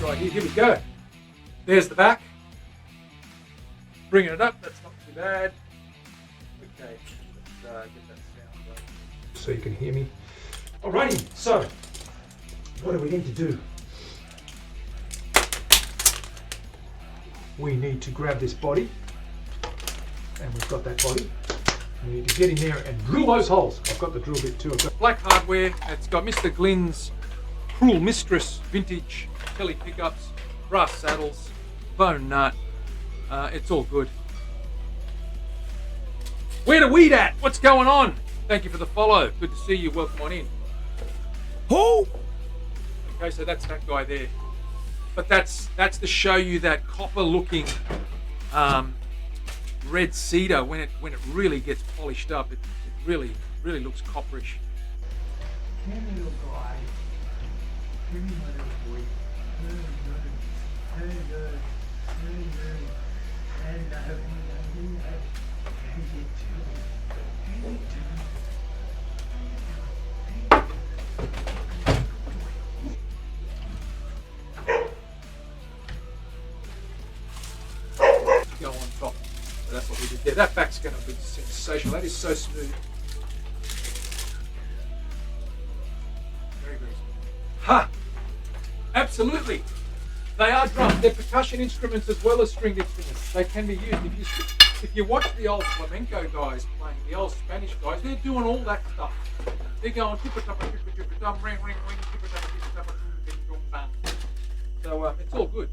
right here. Here we go. There's the back. Bringing it up. That's not too bad. Okay, let's get that sound going so you can hear me. Alrighty, so what do we need to do? We need to grab this body, and we've got that body. We need to get in there and drill those holes. I've got the drill bit too. I've got black hardware. It's got Mr. Glynn's Cruel Mistress vintage telly pickups, brass saddles, bone nut. It's all good. Where the weed at? What's going on? Thank you for the follow. Good to see you. Welcome on in. Who? Okay, so that's that guy there. But that's to show you that copper-looking red cedar when it really gets polished up. It really looks copperish. Hey, little guy. Give me my little boy. Go on top. So that's what we did there. That back's going to be sensational. That is so smooth. Very smooth. Ha! Absolutely. They are drums. They're percussion instruments as well as stringed instruments. They can be used. If you watch the old flamenco guys playing, the old Spanish guys, they're doing all that stuff. They're going tippa-tappa, ring, tippa-tappa, tippa-tappa, dum-dum. So it's all good.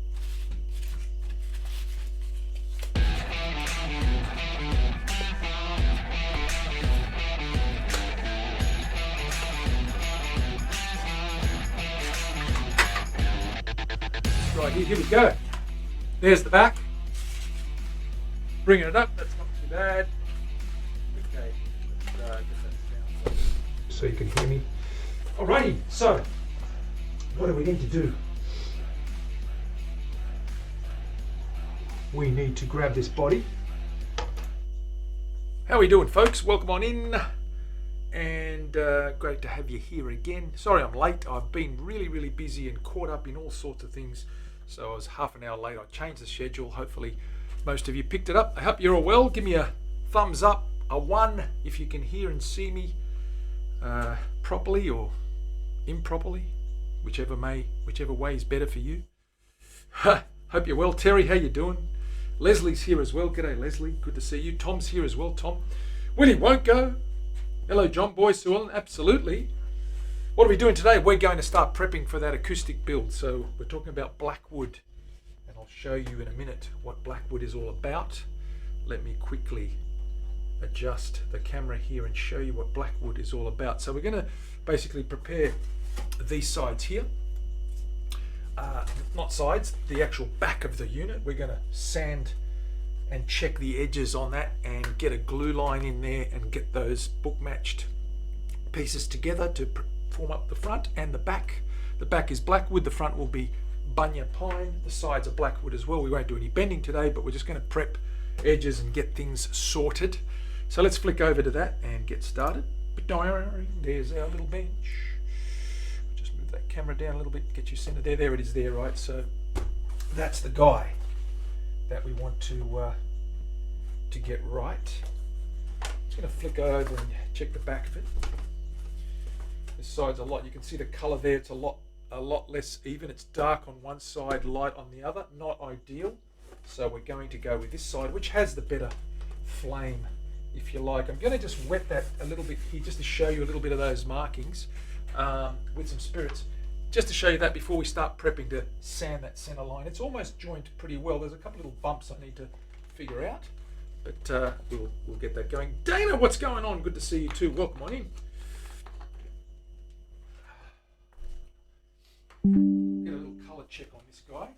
Right here we go. There's the back. Bringing it up. That's not too bad. Okay, let's get that sound going so you can hear me. Alrighty, so what do we need to do? We need to grab this body. How are we doing, folks? Welcome on in. And great to have you here again. Sorry I'm late. I've been really busy and caught up in all sorts of things. So I was half an hour late. I changed the schedule. Hopefully most of you picked it up. I hope you're all well. Give me a thumbs up, a 1 if you can hear and see me properly or improperly, whichever way is better for you. Hope you're well. Terry, how you doing? Leslie's here as well. G'day Leslie, good to see you. Tom's here as well. Tom. Willie won't go. Hello John Boy Sewell. Absolutely. What are we doing today? We're going to start prepping for that acoustic build. So we're talking about Blackwood, and I'll show you in a minute what Blackwood is all about. Let me quickly adjust the camera here and show you what Blackwood is all about. So we're going to basically prepare these sides here. Not sides, the actual back of the unit. We're going to sand and check the edges on that and get a glue line in there and get those book matched pieces together to form up the front and the back. The back is Blackwood, the front will be Bunya Pine, the sides are Blackwood as well. We won't do any bending today, but we're just going to prep edges and get things sorted. So let's flick over to that and get started. There's our little bench. Just move that camera down a little bit, get you centered there. There it is there, right? So that's the guy that we want to get right. I'm just going to flick over and check the back of it. This side's a lot, you can see the colour there, it's a lot less even. It's dark on one side, light on the other, not ideal. So we're going to go with this side, which has the better flame, if you like. I'm going to just wet that a little bit here, just to show you a little bit of those markings with some spirits. Just to show you that before we start prepping to sand that centre line. It's almost joined pretty well. There's a couple little bumps I need to figure out, but we'll get that going. Dana, what's going on? Good to see you too. Welcome on in. Get a little colour check on this guy.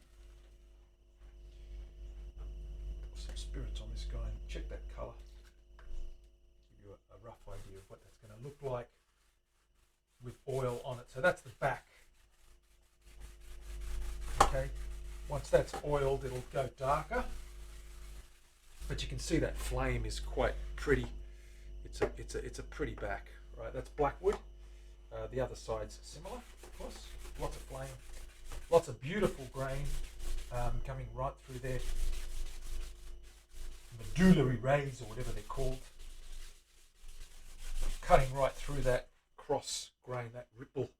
Some spirits on this guy and check that colour. Give you a rough idea of what that's going to look like with oil on it. So that's the back. Okay, once that's oiled, it'll go darker. But you can see that flame is quite pretty. It's a pretty back, right? That's Blackwood. The other side's similar, of course. Lots of flame. Lots of beautiful grain coming right through there. Medullary rays, or whatever they're called. Cutting right through that cross grain, that ripple,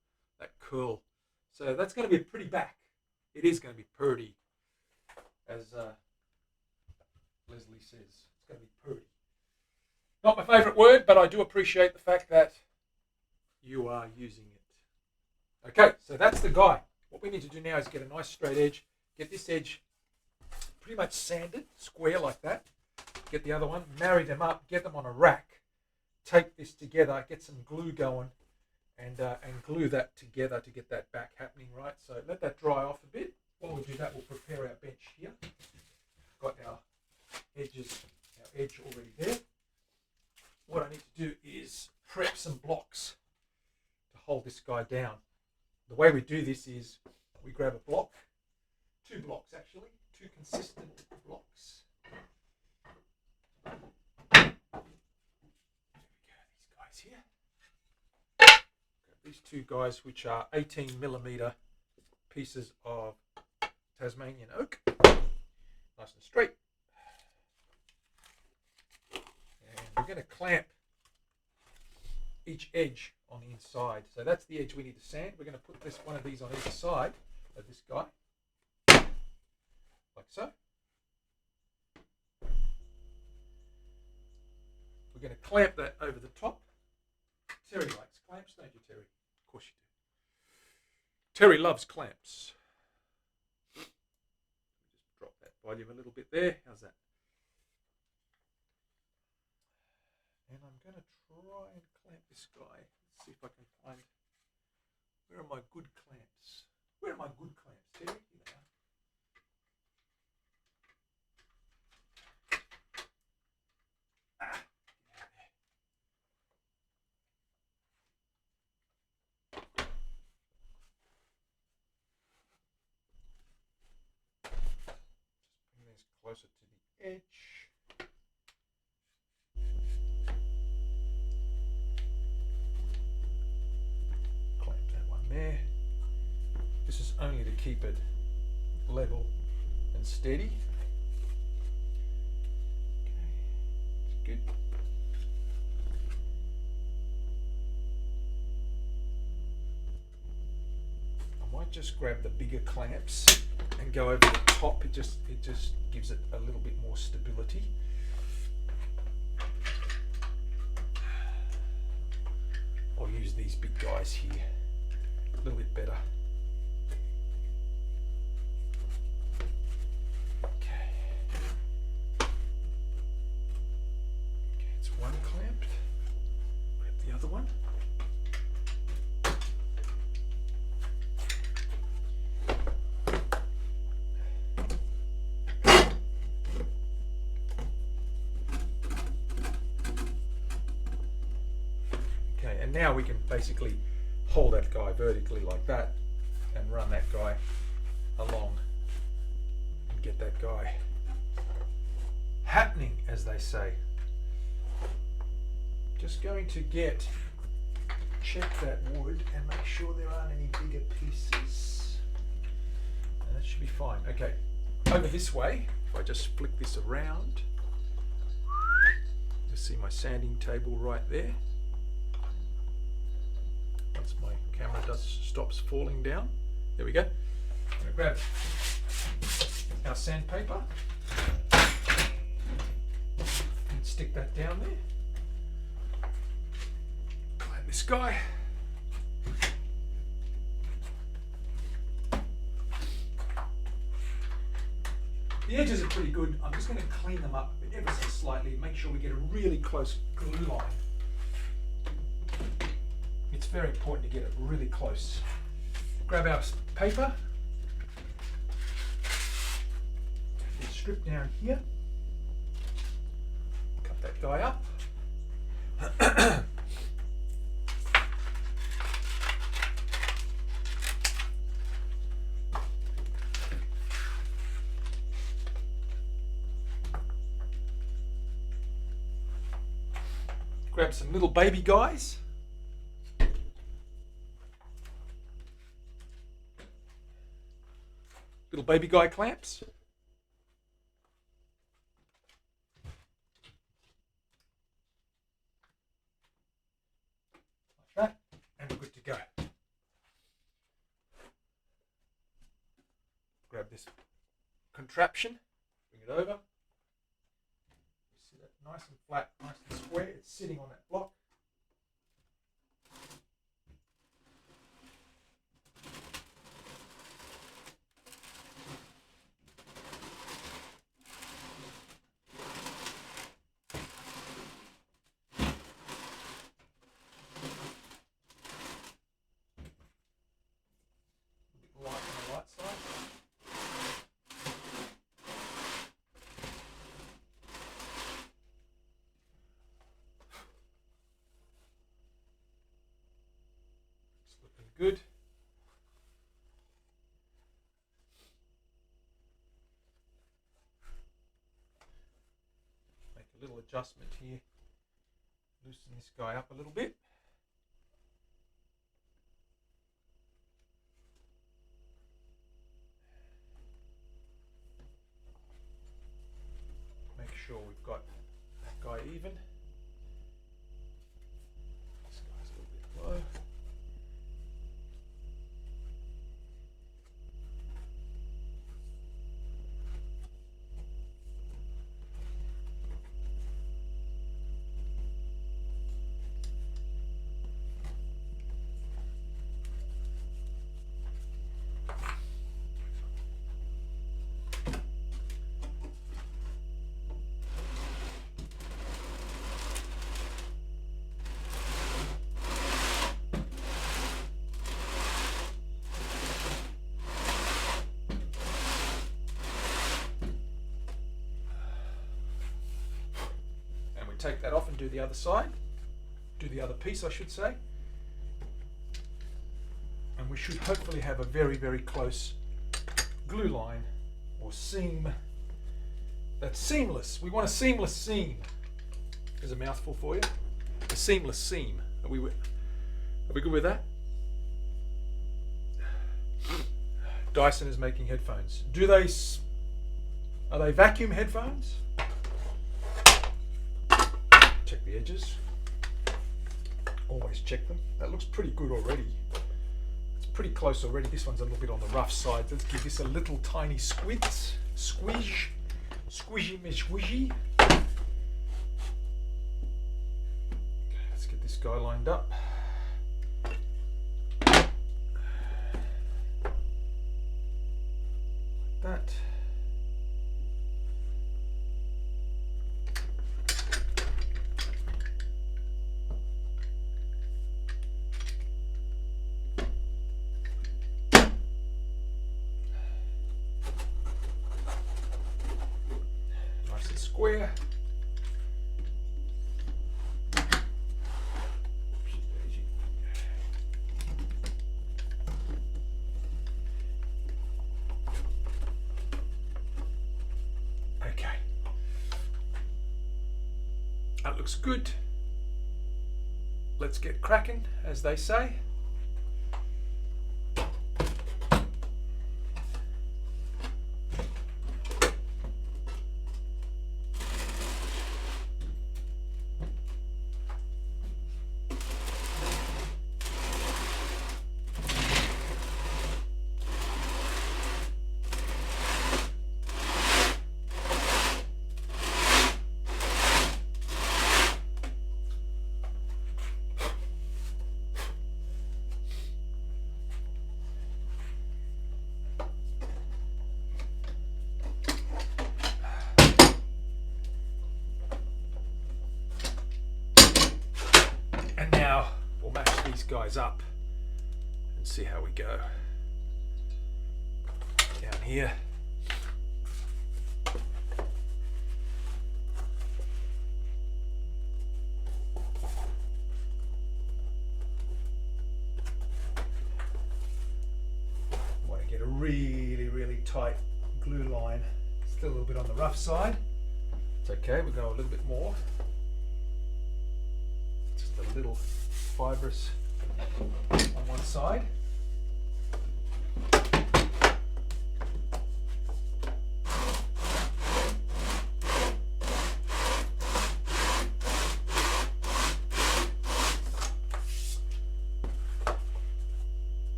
that curl. So that's going to be a pretty back. It is going to be purdy, as Leslie says. It's going to be purdy. Not my favourite word, but I do appreciate the fact that you are using it. Okay, so that's the guy. What we need to do now is get a nice straight edge. Get this edge pretty much sanded, square like that. Get the other one, marry them up, get them on a rack. Tape this together, get some glue going, and glue that together to get that back happening, right? So let that dry off a bit. While we do that, we'll prepare our bench here. Got our edge already there. What I need to do is prep some blocks to hold this guy down. The way we do this is we grab a block, 2 blocks actually, 2 consistent blocks. There we go, these guys here. Grab these 2 guys, which are 18mm pieces of Tasmanian oak, nice and straight. And we're going to clamp each edge on the inside. So that's the edge we need to sand. We're going to put one of these on either side of this guy, like so. We're going to clamp that over the top. Terry likes clamps, don't you, Terry? Of course you do. Terry loves clamps. Just drop that volume a little bit there. How's that? And I'm going to try and clamp this guy. Let's see if I can find, where are my good clamps? Where are my good clamps, Terry? Here they are. Ah, get out there. Just bring these closer to the edge. There. This is only to keep it level and steady. Okay, that's good. I might just grab the bigger clamps and go over the top. It just gives it a little bit more stability. I'll use these big guys here. A little bit better. Okay, it's one clamped. Grab the other one. Okay, and now we can basically hold that guy vertically like that and run that guy along and get that guy happening, as they say. Just going to check that wood and make sure there aren't any bigger pieces. And that should be fine. Okay, over this way, if I just flick this around, you see my sanding table right there. Once my camera stops falling down, there we go. I'm going to grab our sandpaper and stick that down there. Clamp this guy. The edges are pretty good. I'm just going to clean them up ever so slightly, make sure we get a really close glue line. It's very important to get it really close. Grab our paper, strip down here, cut that guy up. Grab some little baby guys. little baby guy clamps. Like that, and we're good to go. Grab this contraption, bring it over. You sit it nice and flat, nice and square. It's sitting on that block. Light on the light side. It's looking good. Make a little adjustment here. Loosen this guy up a little bit. Make sure we've got that guy even. This guy's a little bit low. Take that off and do the other side, do the other piece I should say, and we should hopefully have a very, very close glue line or seam that's seamless. We want a seamless seam. There's a mouthful for you. A seamless seam. Are we good with that? Dyson is making headphones. Are they vacuum headphones? Check the edges. Always check them. That looks pretty good already. It's pretty close already. This one's a little bit on the rough side. Let's give this a little tiny squeeze. Squishy me squishy. Okay, let's get this guy lined up. Like that. Square. Okay. That looks good. Let's get cracking, as they say. Now we'll match these guys up and see how we go. Down here. Want to get a really, really tight glue line. Still a little bit on the rough side. It's okay, we'll go a little bit more. Just a little fibrous on one side.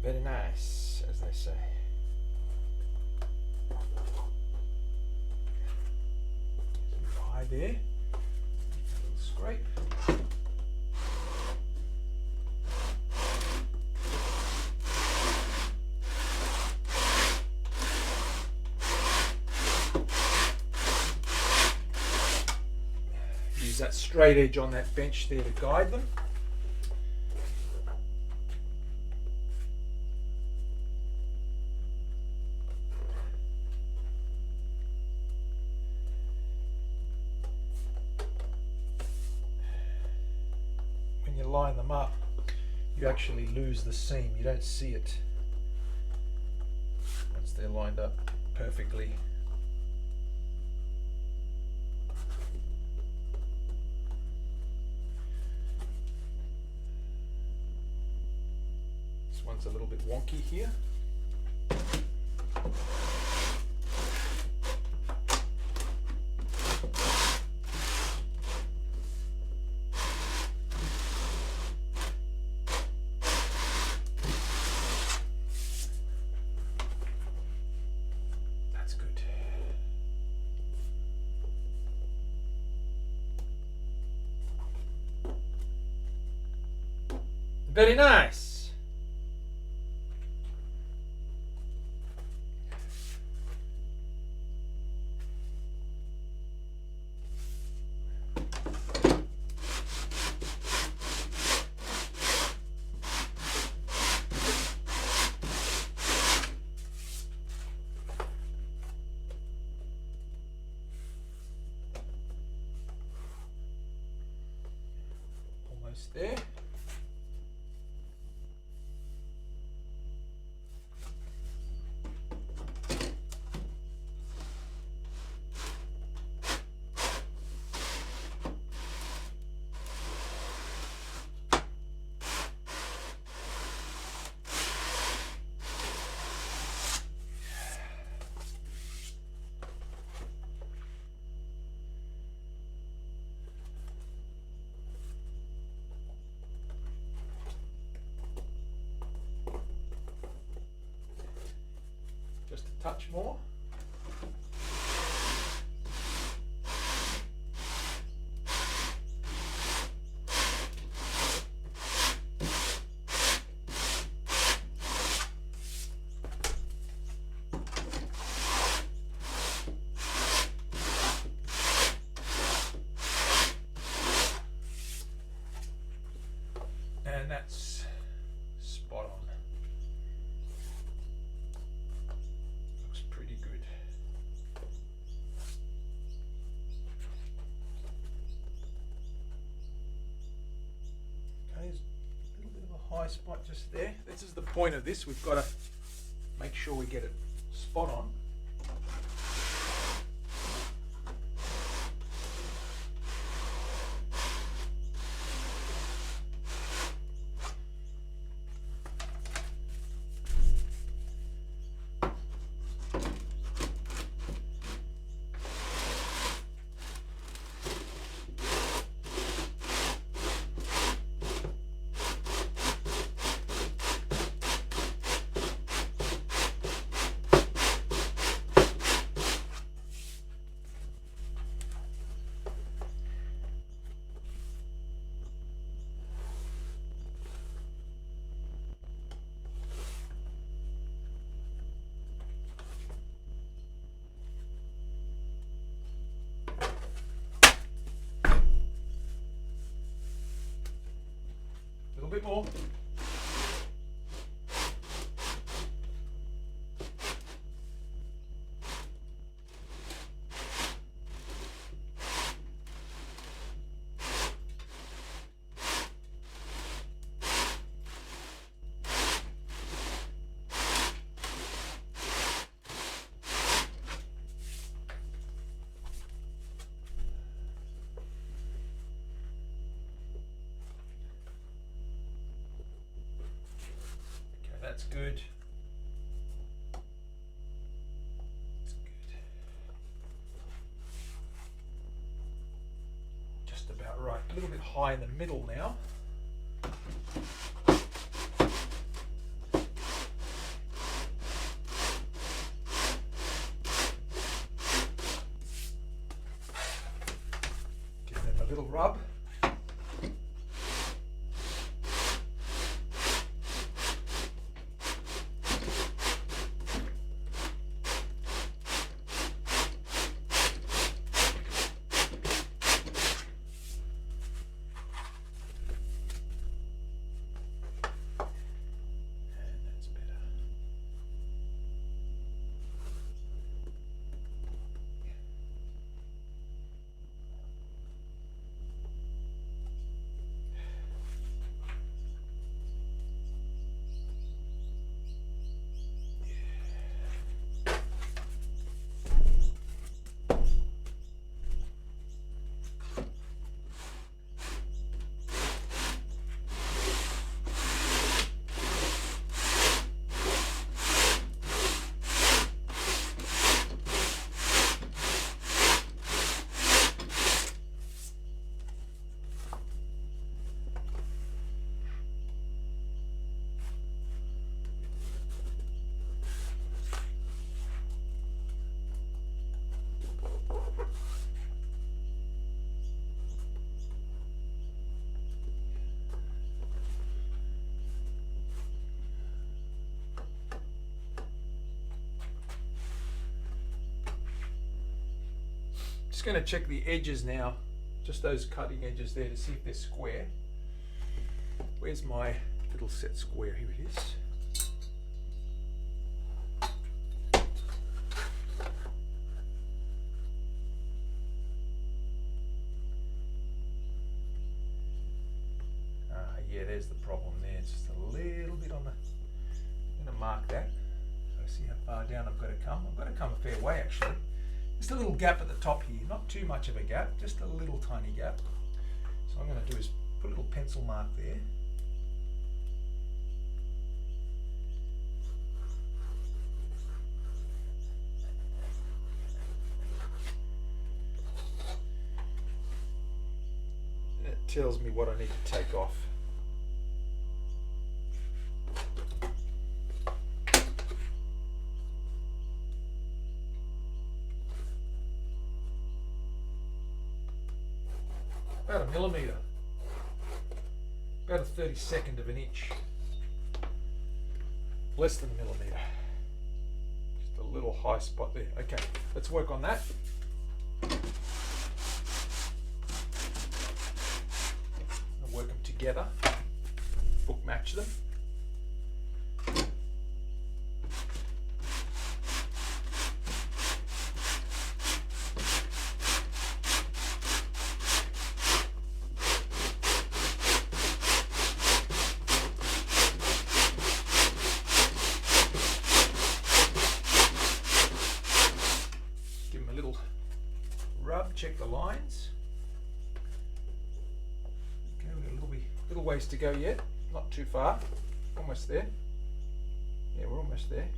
Very nice, as they say. High there. A little scrape. Use that straight edge on that bench there to guide them. When you line them up, you actually lose the seam. You don't see it once they're lined up perfectly. This one's a little bit wonky here. That's good. Very nice. Almost there. Just a touch more. And that's spot on. Looks pretty good. Okay, there's a little bit of a high spot just there. This is the point of this. We've got to make sure we get it spot on. A little bit more. That's good. That's good. Just about right. A little bit high in the middle now. going to check the edges now, just those cutting edges there, to see if they're square. Where's my little set square? Here it is. Yeah, there's the problem there. It's just a little bit on the. I'm going to mark that. So I see how far down I've got to come. I've got to come a fair way actually. Just a little gap at the top here, not too much of a gap, just a little tiny gap. So what I'm going to do is put a little pencil mark there. And it tells me what I need to take off. About 1 millimetre, about a 32nd of an inch, less than 1 millimetre, just a little high spot there. Okay, let's work on that. I'll work them together, book match them. Check the lines. Okay, we've got a little ways to go yet, not too far, almost there. Yeah, we're almost there.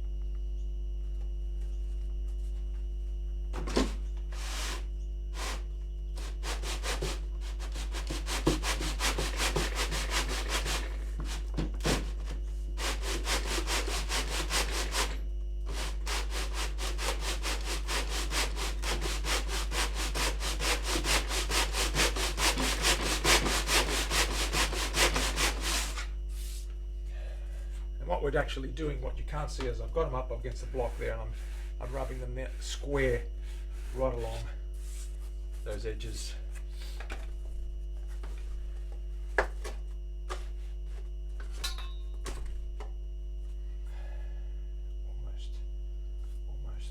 What we're actually doing, what you can't see, is I've got them up against the block there, and I'm rubbing them there square right along those edges. Almost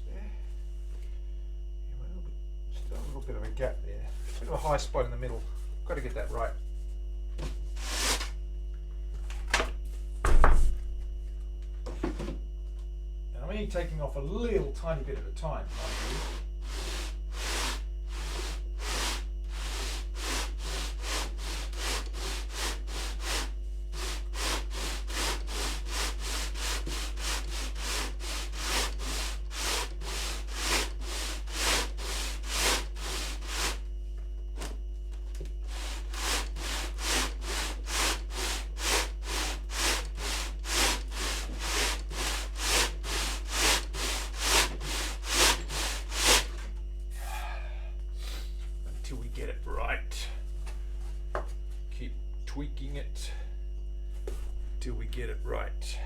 there. Yeah, still a little bit of a gap there. A bit of a high spot in the middle. Got to get that right. I'm only taking off a little tiny bit at a time. Until we get it right. Keep tweaking it till we get it right.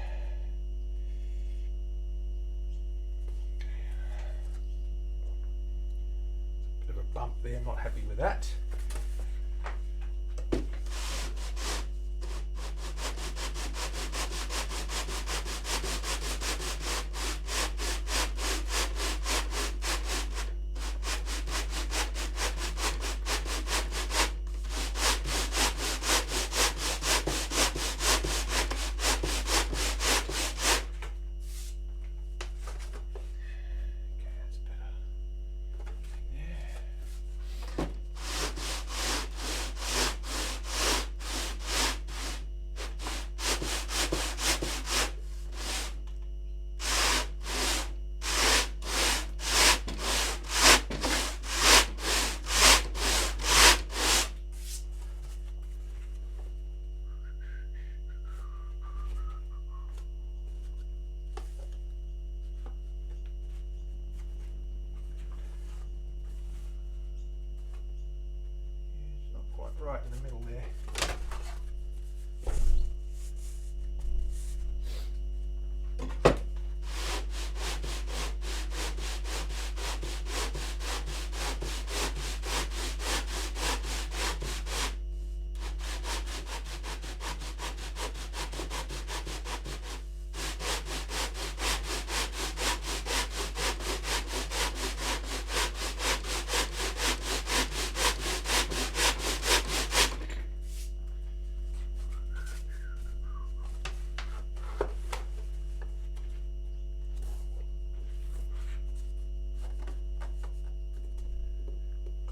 Bit of a bump there, I'm not happy with that.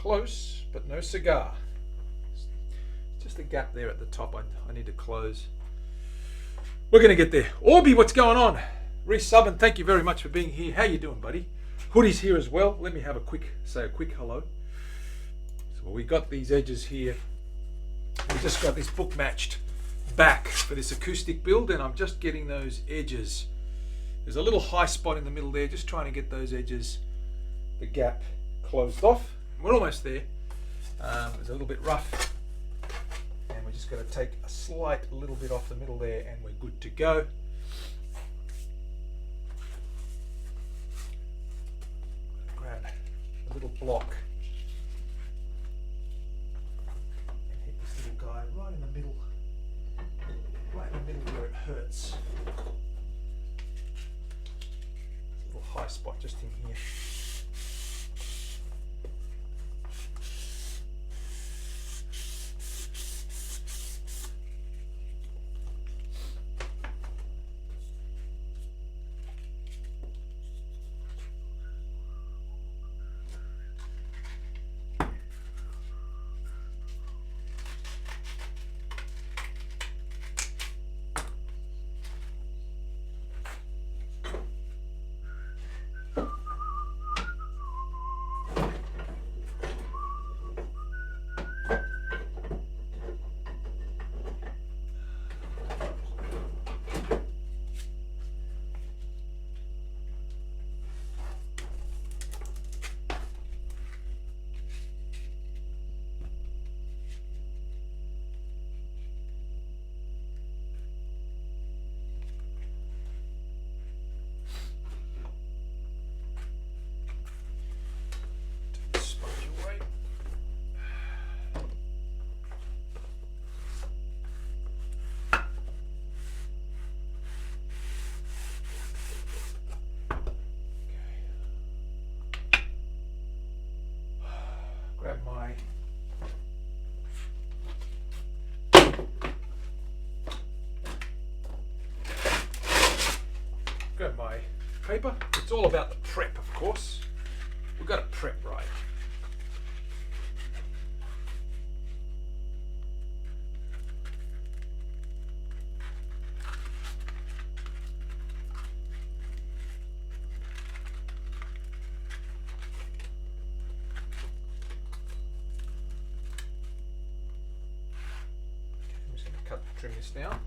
Close, but no cigar. Just a gap there at the top I need to close. We're going to get there. Orby, what's going on? Resubben, thank you very much for being here. How you doing, buddy? Hoodie's here as well. Let me have say a quick hello. So we got these edges here. We just got this book matched back for this acoustic build, and I'm just getting those edges. There's a little high spot in the middle there, just trying to get those edges, the gap, closed off. We're almost there. It's a little bit rough, and we're just going to take a slight little bit off the middle there, and we're good to go. Grab a little block and hit this little guy right in the middle where it hurts. A little high spot just in here. Grab my paper. It's all about the prep, of course. We've got to prep right. I'm just going to trim this down.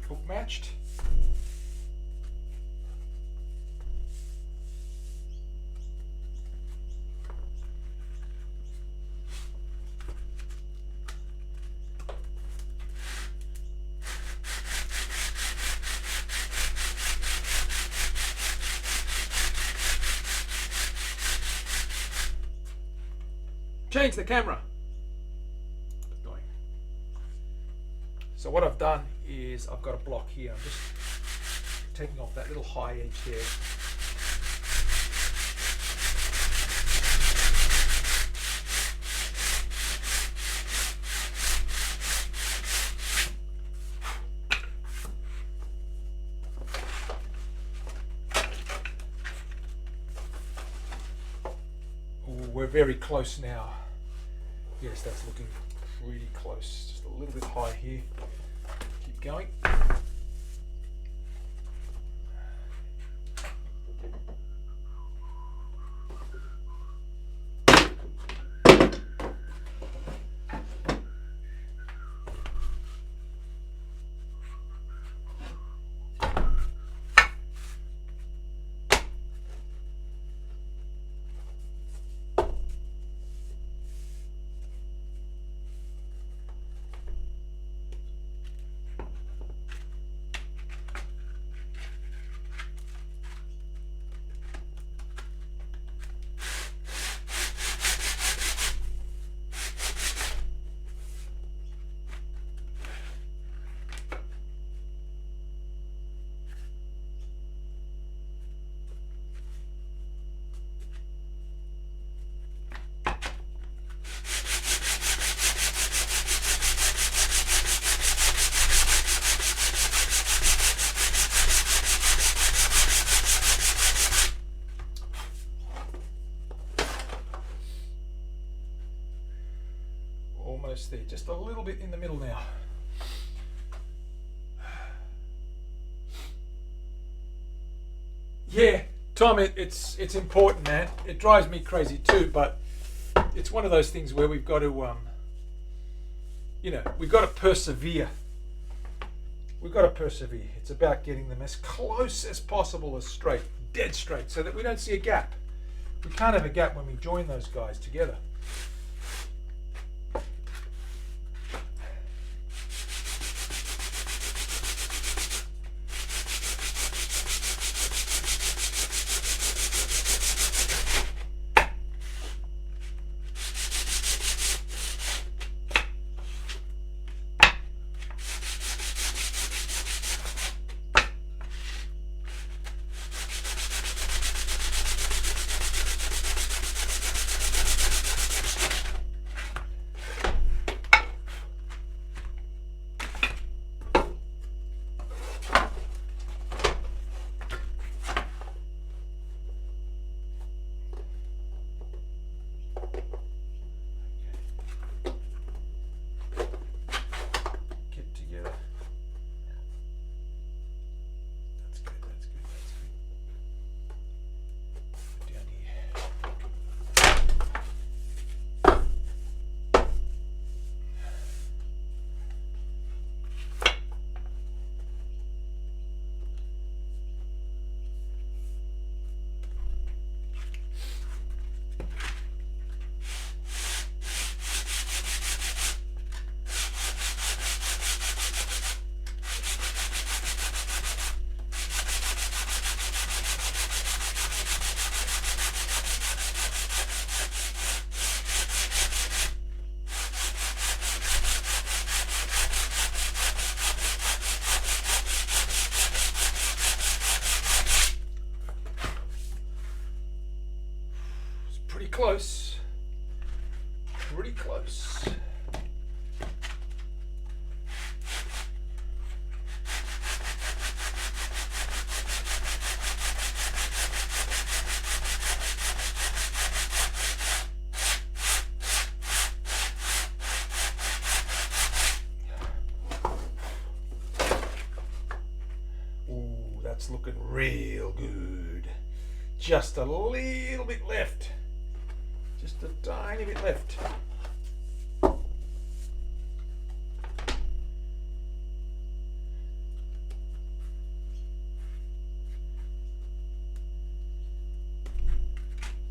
Book matched. Change the camera. So what I've done is I've got a block here. I'm just taking off that little high edge there. Ooh, we're very close now. Yes, that's looking pretty close. Just a little bit high here. Keep going. almost there. Just a little bit in the middle now. Yeah, Tom, it's important, man. It drives me crazy too, but it's one of those things where we've got to, we've got to persevere. We've got to persevere. It's about getting them as close as possible as straight, dead straight, so that we don't see a gap. We can't have a gap when we join those guys together. Close. Pretty close. Ooh, that's looking real good. Just a little bit left. Just a tiny bit left.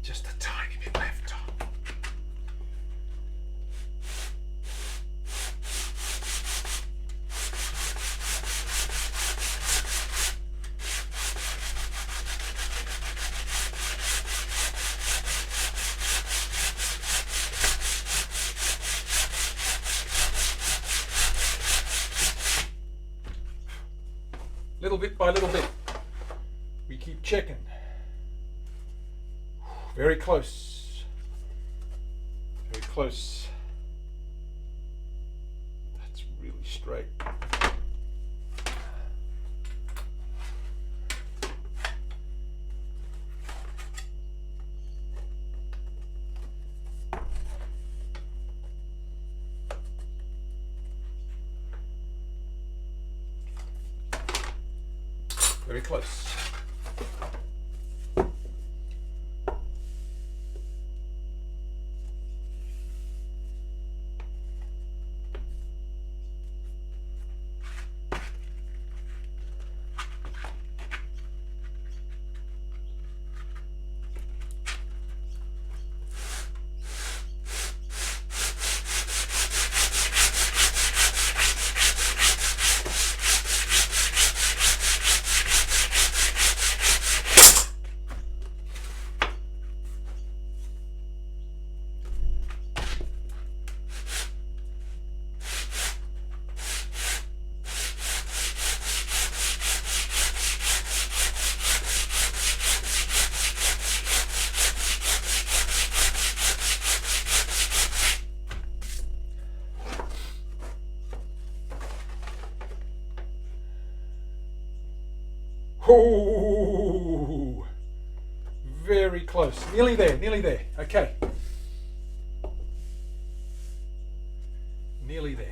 Just a tiny bit left, Tom. Little bit by little bit, we keep checking. Very close. Very close. That's really straight. Very close. Oh, very close. Nearly there, nearly there. Okay. nearly there.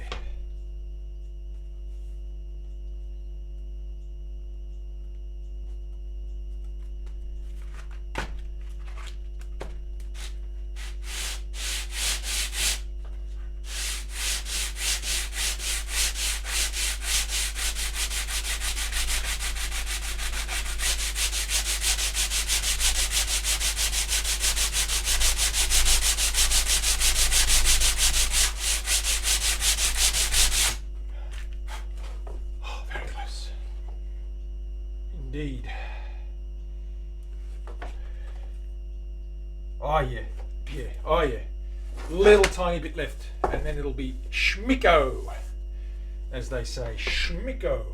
Indeed. Oh yeah, yeah, oh yeah. Little tiny bit left, and then it'll be schmicko, as they say, schmicko.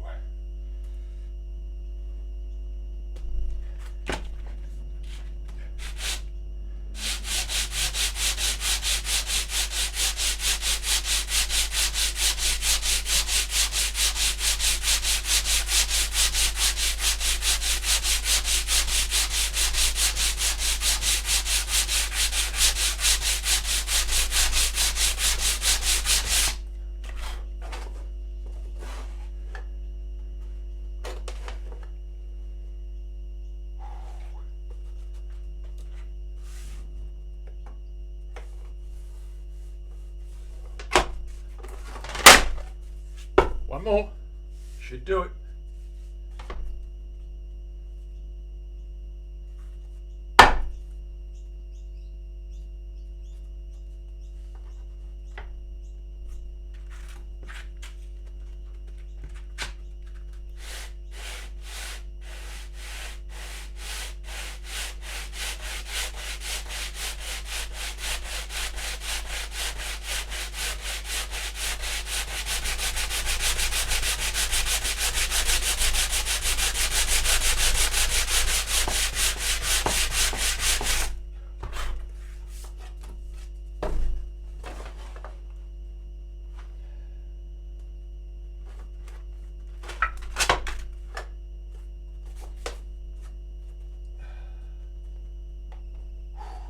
One more, should do it.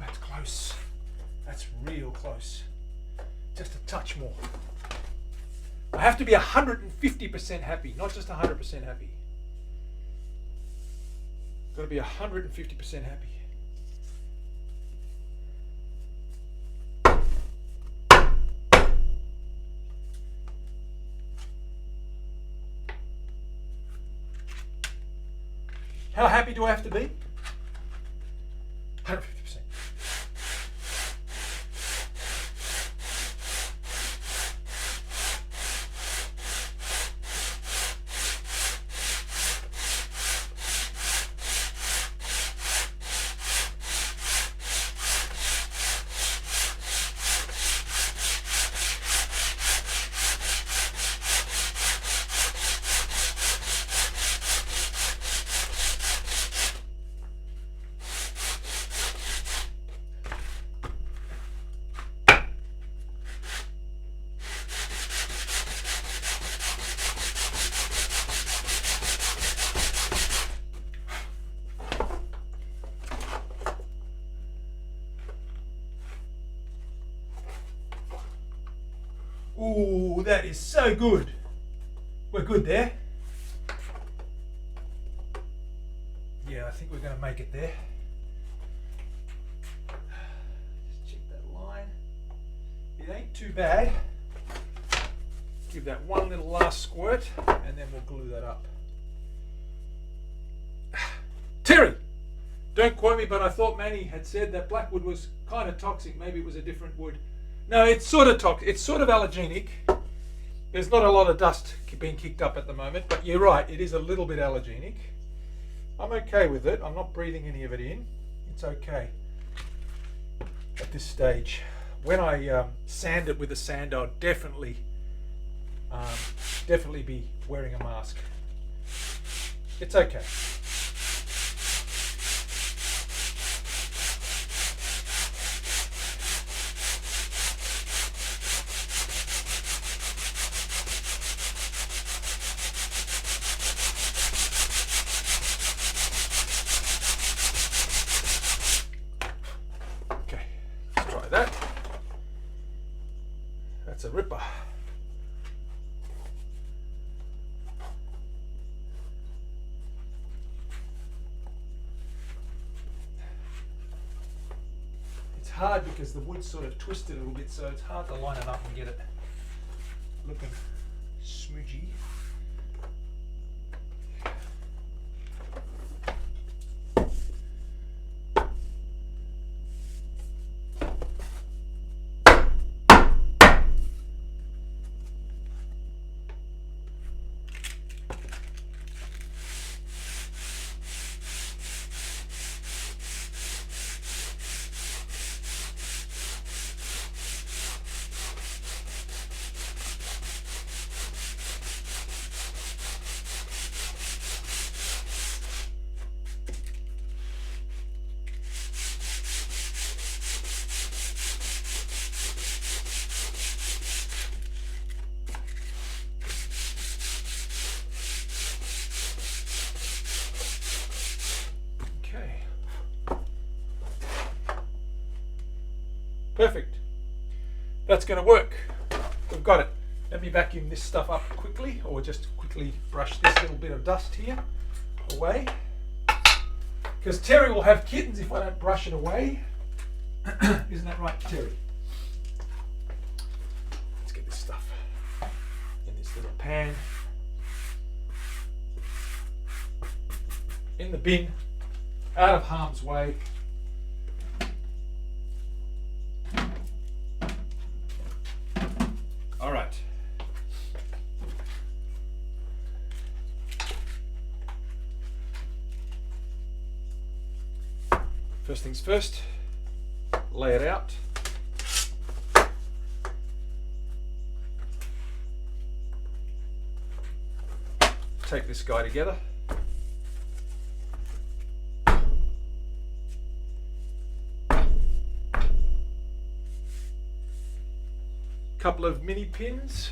That's close. That's real close. Just a touch more. I have to be 150% happy, not just 100% happy. Got to be 150% happy. How happy do I have to be? 150%. Ooh, that is so good. We're good there. Yeah, I think we're going to make it there. Just check that line. It ain't too bad. Give that one little last squirt and then we'll glue that up. Terry! Don't quote me, but I thought Manny had said that black wood was kind of toxic. Maybe it was a different wood. No, it's sort of toxic. It's sort of allergenic. There's not a lot of dust being kicked up at the moment, but you're right, it is a little bit allergenic. I'm okay with it. I'm not breathing any of it in. It's okay at this stage. When I sand it with a sander, I'll definitely be wearing a mask. It's okay. That's a ripper. hard because the wood's sort of twisted a little bit, so it's hard to line it up and get it looking smoogy. Perfect. That's going to work. We've got it. Let me vacuum this stuff up quickly, or just quickly brush this little bit of dust here away. Because Terry will have kittens if I don't brush it away. Isn't that right, Terry? Let's get this stuff in this little pan. In the bin, out of harm's way. All right. First things first, lay it out. Take this guy together. Couple of mini pins.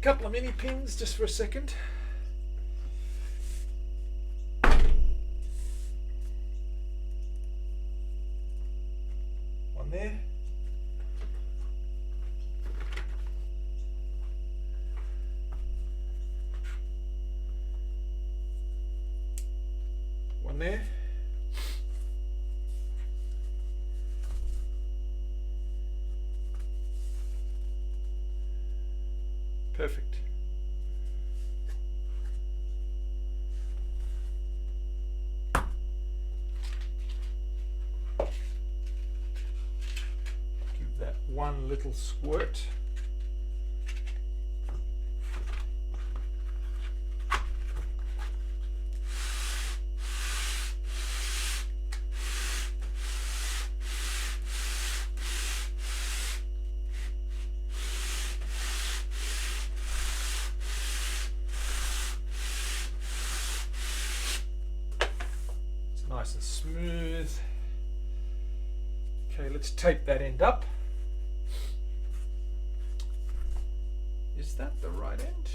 Couple of mini pins just for a second. One there. One there. Perfect. Give that one little squirt. Nice and smooth. Okay, let's tape that end up. Is that the right end?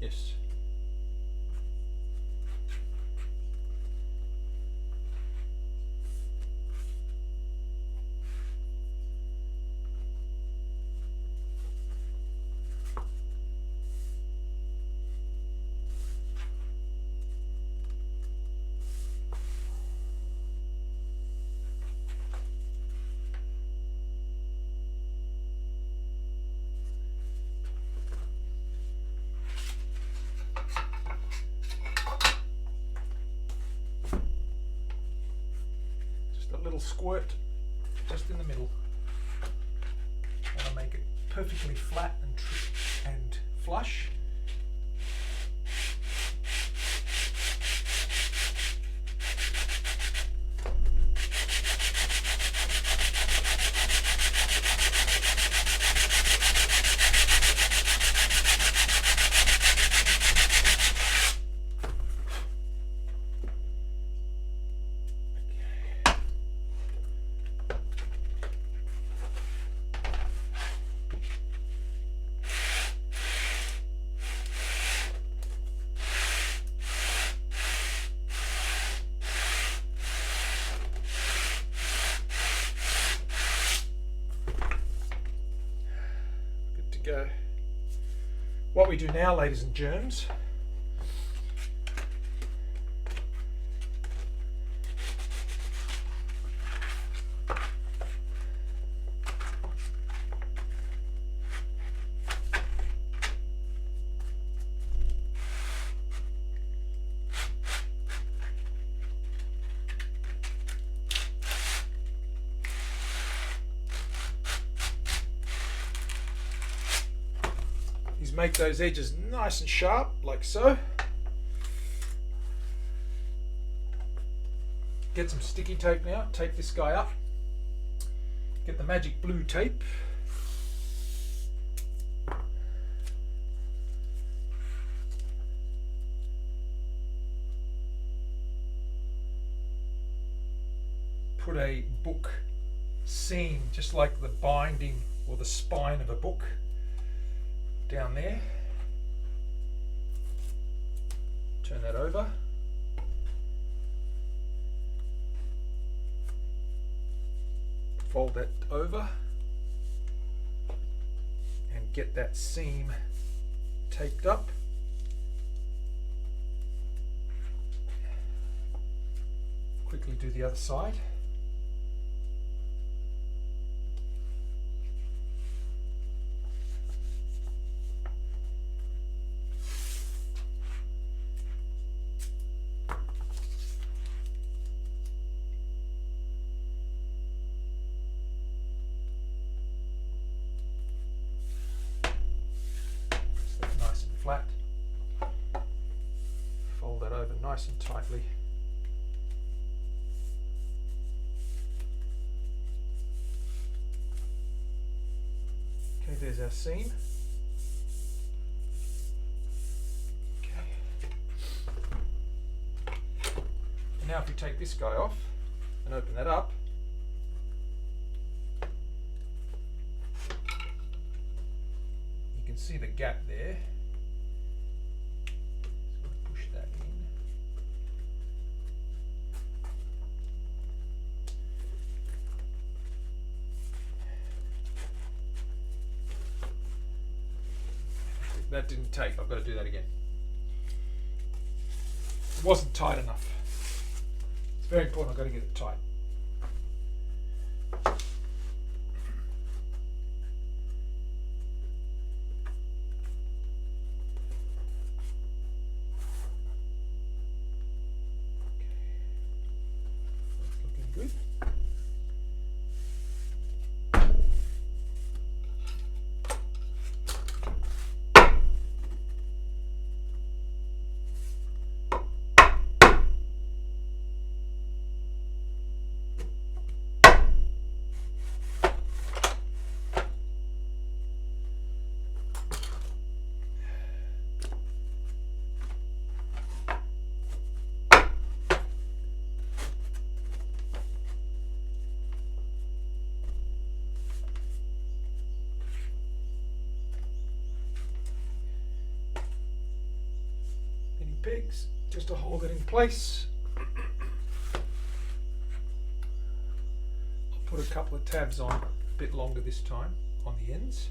Yes. Little squirt just in the middle. Want to make it perfectly flat and flush. Go. What we do now, ladies and germs, is make those edges nice and sharp, like so. Get some sticky tape now, tape this guy up. Get the magic blue tape. Put a book seam, just like the binding or the spine of a book, down there. Turn that over. Fold that over and get that seam taped up. Quickly do the other side. Flat. Fold that over nice and tightly. Okay, there's our seam. Okay. And now if we take this guy off and open that up, you can see the gap there. That didn't take, I've got to do that again. It wasn't tight enough. It's very important, I've got to get it tight. That's looking good. Pigs, just to hold it in place. I'll put a couple of tabs on, a bit longer this time, on the ends.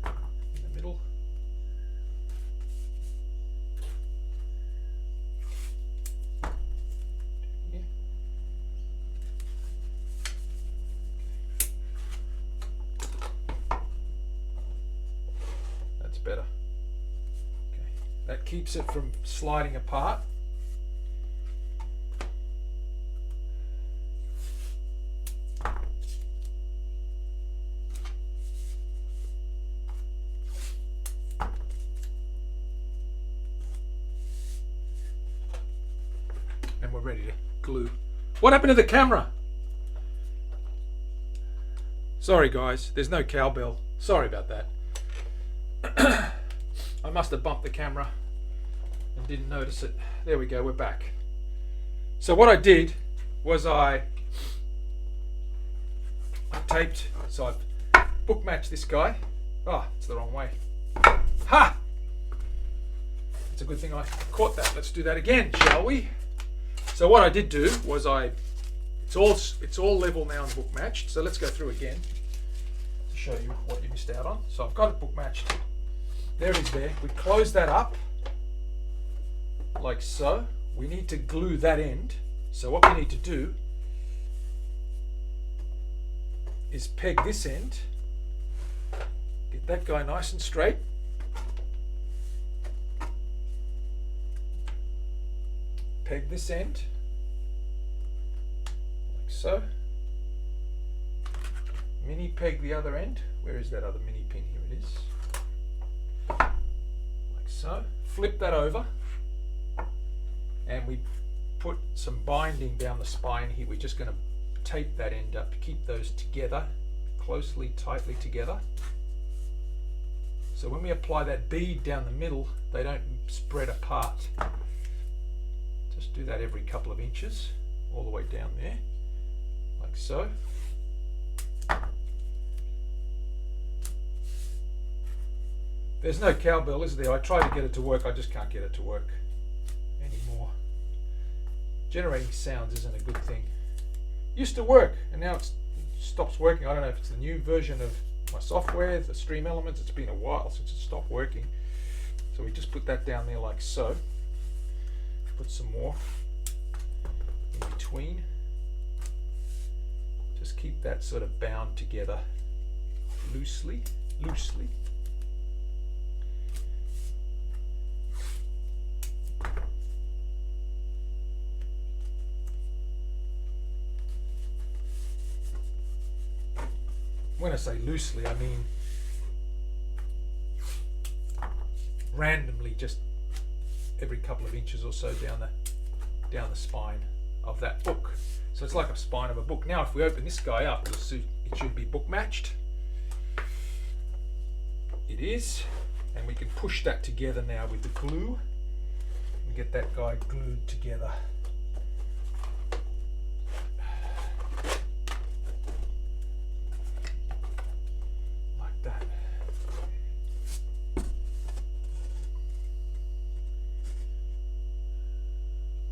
In the middle. Yeah. Better. Okay. That keeps it from sliding apart. And we're ready to glue. What happened to the camera? Sorry guys, there's no cowbell. Sorry about that. I must have bumped the camera and didn't notice it. There we go, we're back. So what I did was I taped, so I've book matched this guy. Oh, it's the wrong way. Ha! It's a good thing I caught that. Let's do that again, shall we? So what I did do was it's all level now and book matched. So let's go through again. show you what you missed out on. So I've got it book matched. There it is there. We close that up like so. We need to glue that end. So what we need to do is peg this end. Get that guy nice and straight. Peg this end like so. Mini peg the other end. Where is that other mini pin? Here it is. Like so. Flip that over and we put some binding down the spine here. We're just going to tape that end up to keep those together, closely, tightly together. So when we apply that bead down the middle, they don't spread apart. Just do that every couple of inches, all the way down there, like so. There's no cowbell, is there? I tried to get it to work, I just can't get it to work anymore. Generating sounds isn't a good thing. Used to work, and now it stops working. I don't know if it's the new version of my software, the Stream Elements. It's been a while since it stopped working. So we just put that down there like so. Put some more in between. Just keep that sort of bound together loosely. When I say loosely, I mean randomly, just every couple of inches or so down the spine of that book. So it's like a spine of a book. Now if we open this guy up, you'll see it should be book matched. It is, and we can push that together now with the glue and get that guy glued together. Like that.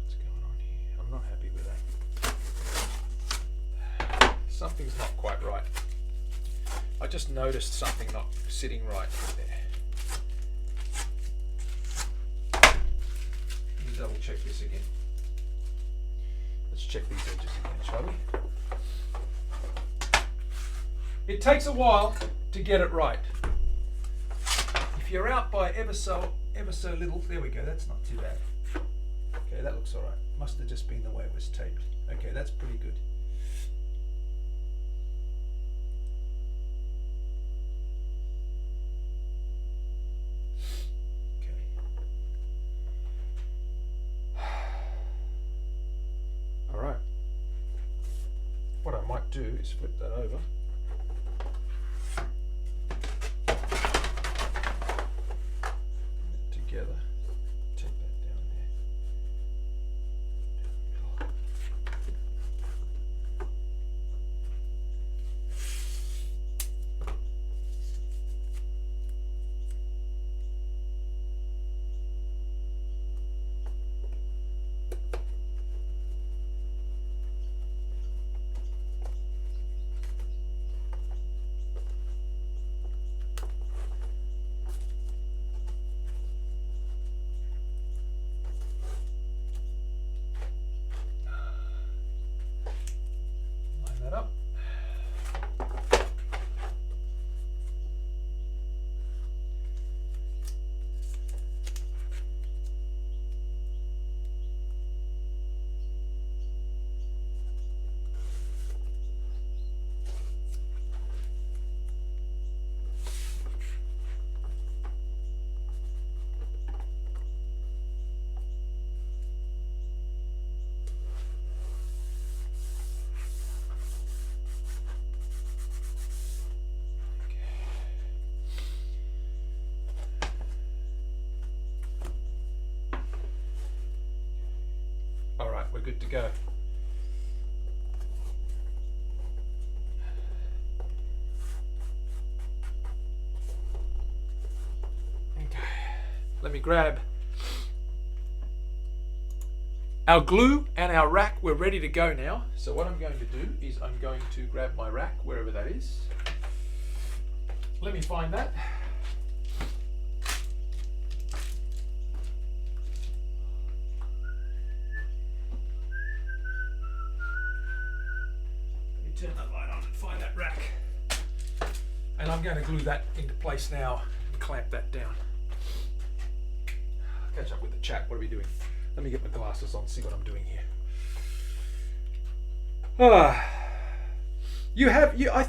What's going on here? I'm not happy with that. Something's not quite right. I just noticed something not sitting right there. Let me double check this again. Let's check these edges again, shall we? It takes a while to get it right. If you're out by ever so little, there we go, that's not too bad. Okay, that looks alright. Must have just been the way it was taped. Okay, that's pretty good. What I might do is flip that over. Together. Take that down there. Down the middle. We're good to go. Okay, let me grab our glue and our rack. We're ready to go now. So what I'm going to do is I'm going to grab my rack, wherever that is. Let me find that. Let me turn that light on and find that rack. And I'm going to glue that into place now and clamp that down. Catch up with the chat. What are we doing? Let me get my glasses on, see what I'm doing here.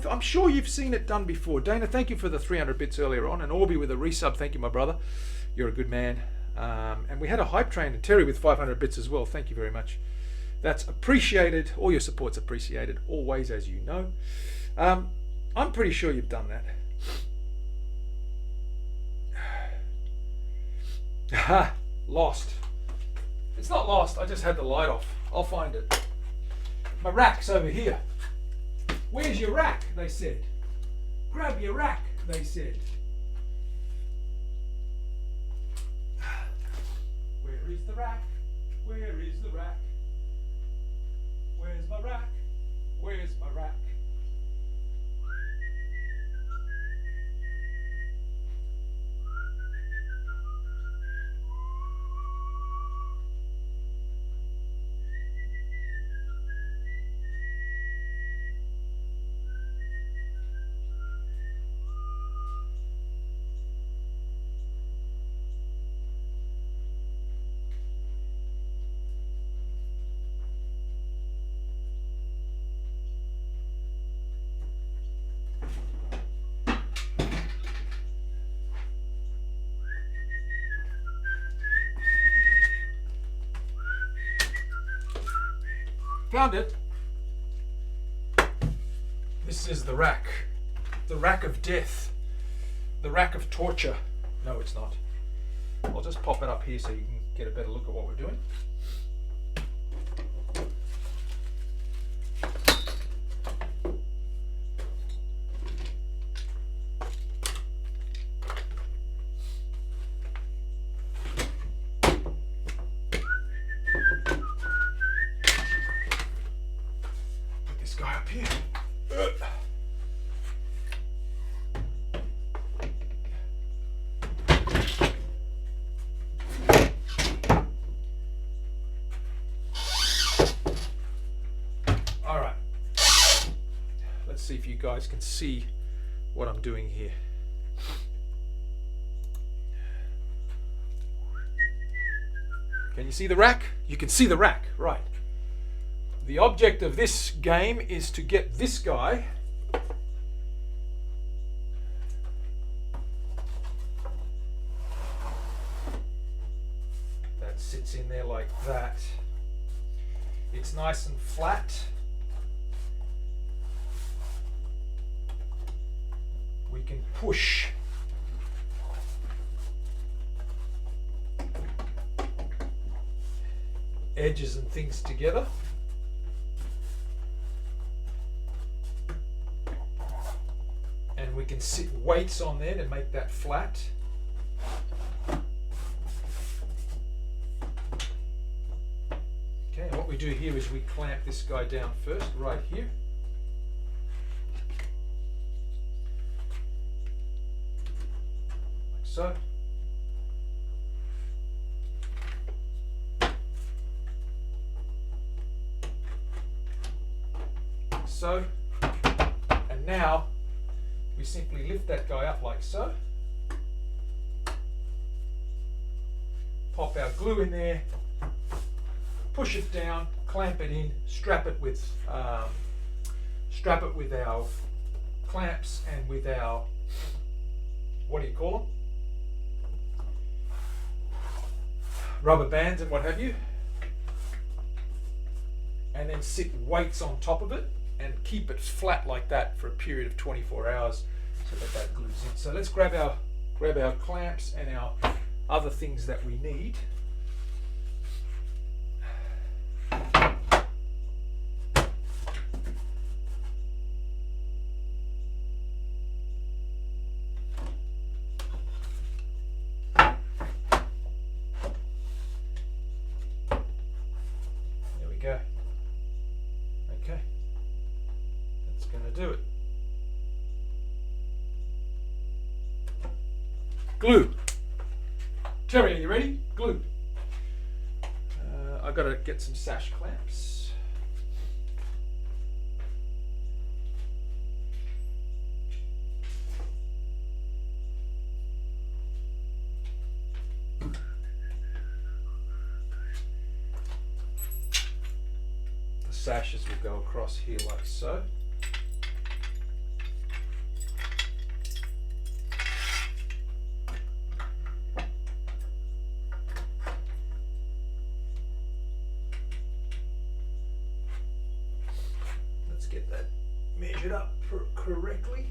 I'm sure you've seen it done before. Dana, thank you for the 300 bits earlier on, and Orby with a resub. Thank you, my brother. You're a good man. And we had a hype train, and Terry with 500 bits as well. Thank you very much. That's appreciated. All your support's appreciated, always, as you know. I'm pretty sure you've done that. Haha, lost. It's not lost, I just had the light off. I'll find it. My rack's over here. Where's your rack? They said. Grab your rack, they said. Where is the rack? Where is the rack? Where's my rack? Where's my rack? Found it. This is the rack. The rack of death. The rack of torture. No, it's not. I'll just pop it up here so you can get a better look at what we're doing. See if you guys can see what I'm doing here. Can you see the rack? You can see the rack, right. The object of this game is to get this guy that sits in there like that. It's nice and flat. We can push edges and things together. And we can sit weights on there to make that flat. Okay, and what we do here is we clamp this guy down first, right here. So, and now we simply lift that guy up like so, pop our glue in there, push it down, clamp it in, strap it with our clamps and with our, what do you call them? Rubber bands and what have you, and then sit weights on top of it and keep it flat like that for a period of 24 hours so that that glues in. So let's grab our clamps and our other things that we need. Go. Okay, that's going to do it. glue. Terry, are you ready? Glue. I gotta get some sash clamps. The sashes will go across here like so. Get that measured up correctly.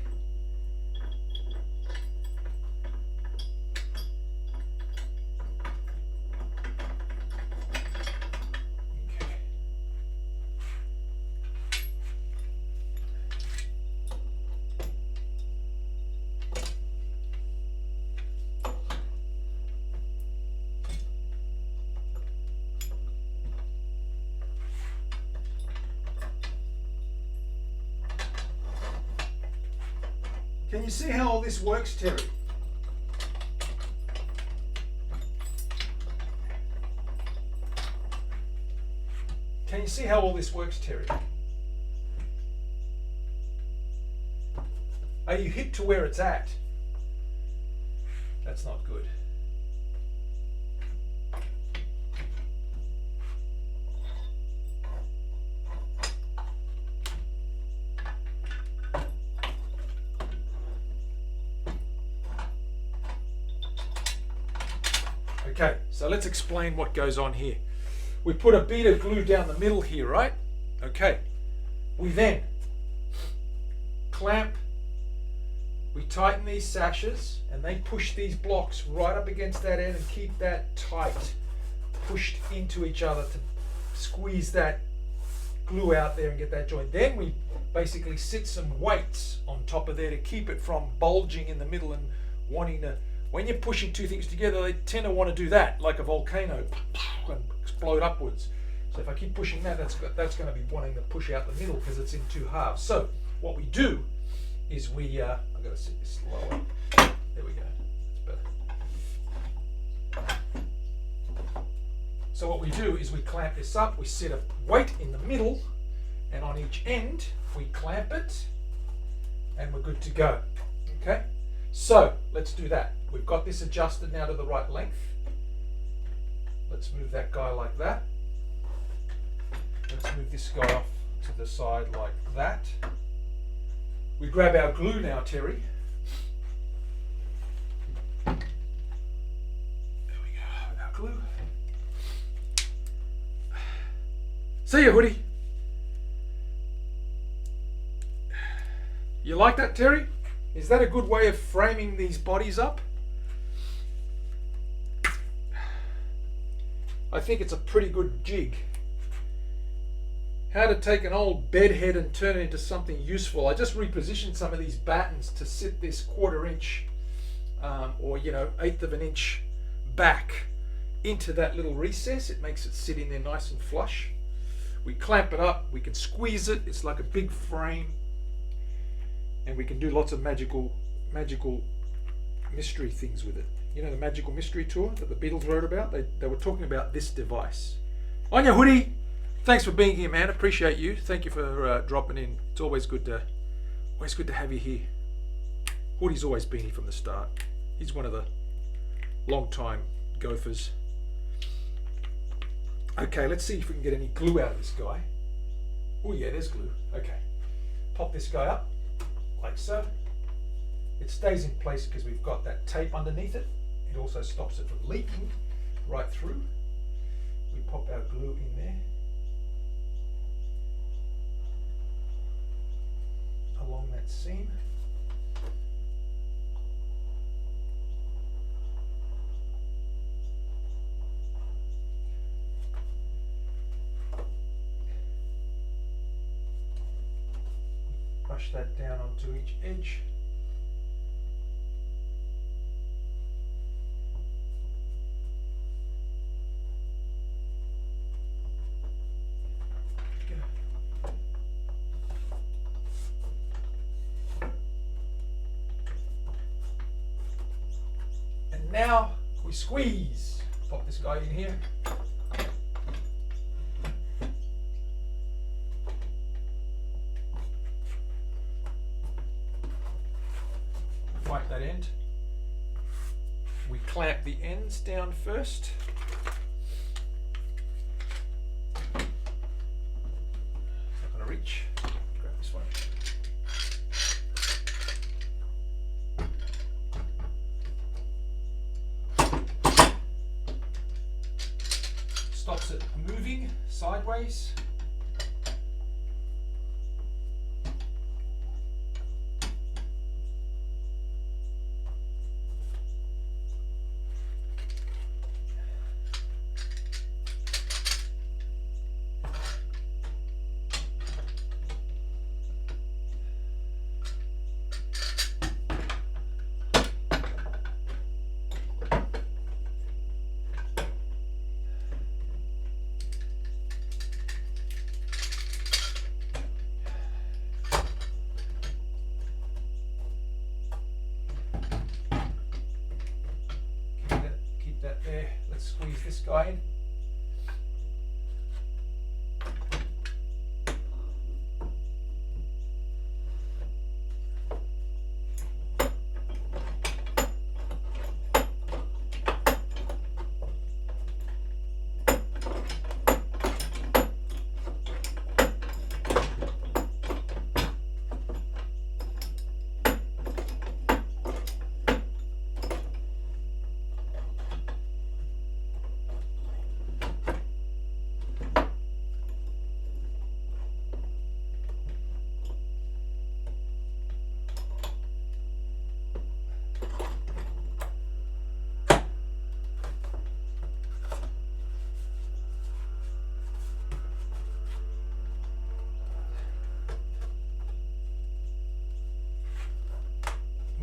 Okay. Can you see how all this works, Terry? Can you see how all this works, Terry? Are you hip to where it's at? That's not good. Okay, so let's explain what goes on here. We put a bead of glue down the middle here, right? Okay. We then clamp, we tighten these sashes, and they push these blocks right up against that end and keep that tight, pushed into each other to squeeze that glue out there and get that joint. Then we basically sit some weights on top of there to keep it from bulging in the middle and wanting to. When you're pushing two things together, they tend to want to do that, like a volcano, and explode upwards. So if I keep pushing that, that's going to be wanting to push out the middle because it's in two halves. So what we do is we, I've got to sit this lower. There we go. That's better. So what we do is we clamp this up. We set a weight in the middle, and on each end we clamp it, and we're good to go. Okay. So let's do that. We've got this adjusted now to the right length. Let's move that guy like that. Let's move this guy off to the side like that. We grab our glue now, Terry. There we go, our glue. See ya, Hoodie. You like that, Terry? Is that a good way of framing these bodies up? I think it's a pretty good jig. How to take an old bed head and turn it into something useful. I just repositioned some of these battens to sit this 1/4 inch or 1/8 of an inch back into that little recess. It makes it sit in there nice and flush. We clamp it up, we can squeeze it. It's like a big frame. And we can do lots of magical mystery things with it. You know the Magical Mystery Tour that the Beatles wrote about? They were talking about this device. On your Hoodie, thanks for being here, man. Appreciate you. Thank you for dropping in. It's always good to have you here. Hoodie's always been here from the start. He's one of the long-time gophers. Okay, let's see if we can get any glue out of this guy. Oh yeah, there's glue. Okay, pop this guy up. Like so. It stays in place because we've got that tape underneath it. It also stops it from leaking right through. We pop our glue in there. Along that seam. Brush that down onto each edge. Now we squeeze. Pop this guy in here. Fight that end. We clamp the ends down first. Not gonna reach. Grab this one. Stops it moving sideways. There, let's squeeze this guy in.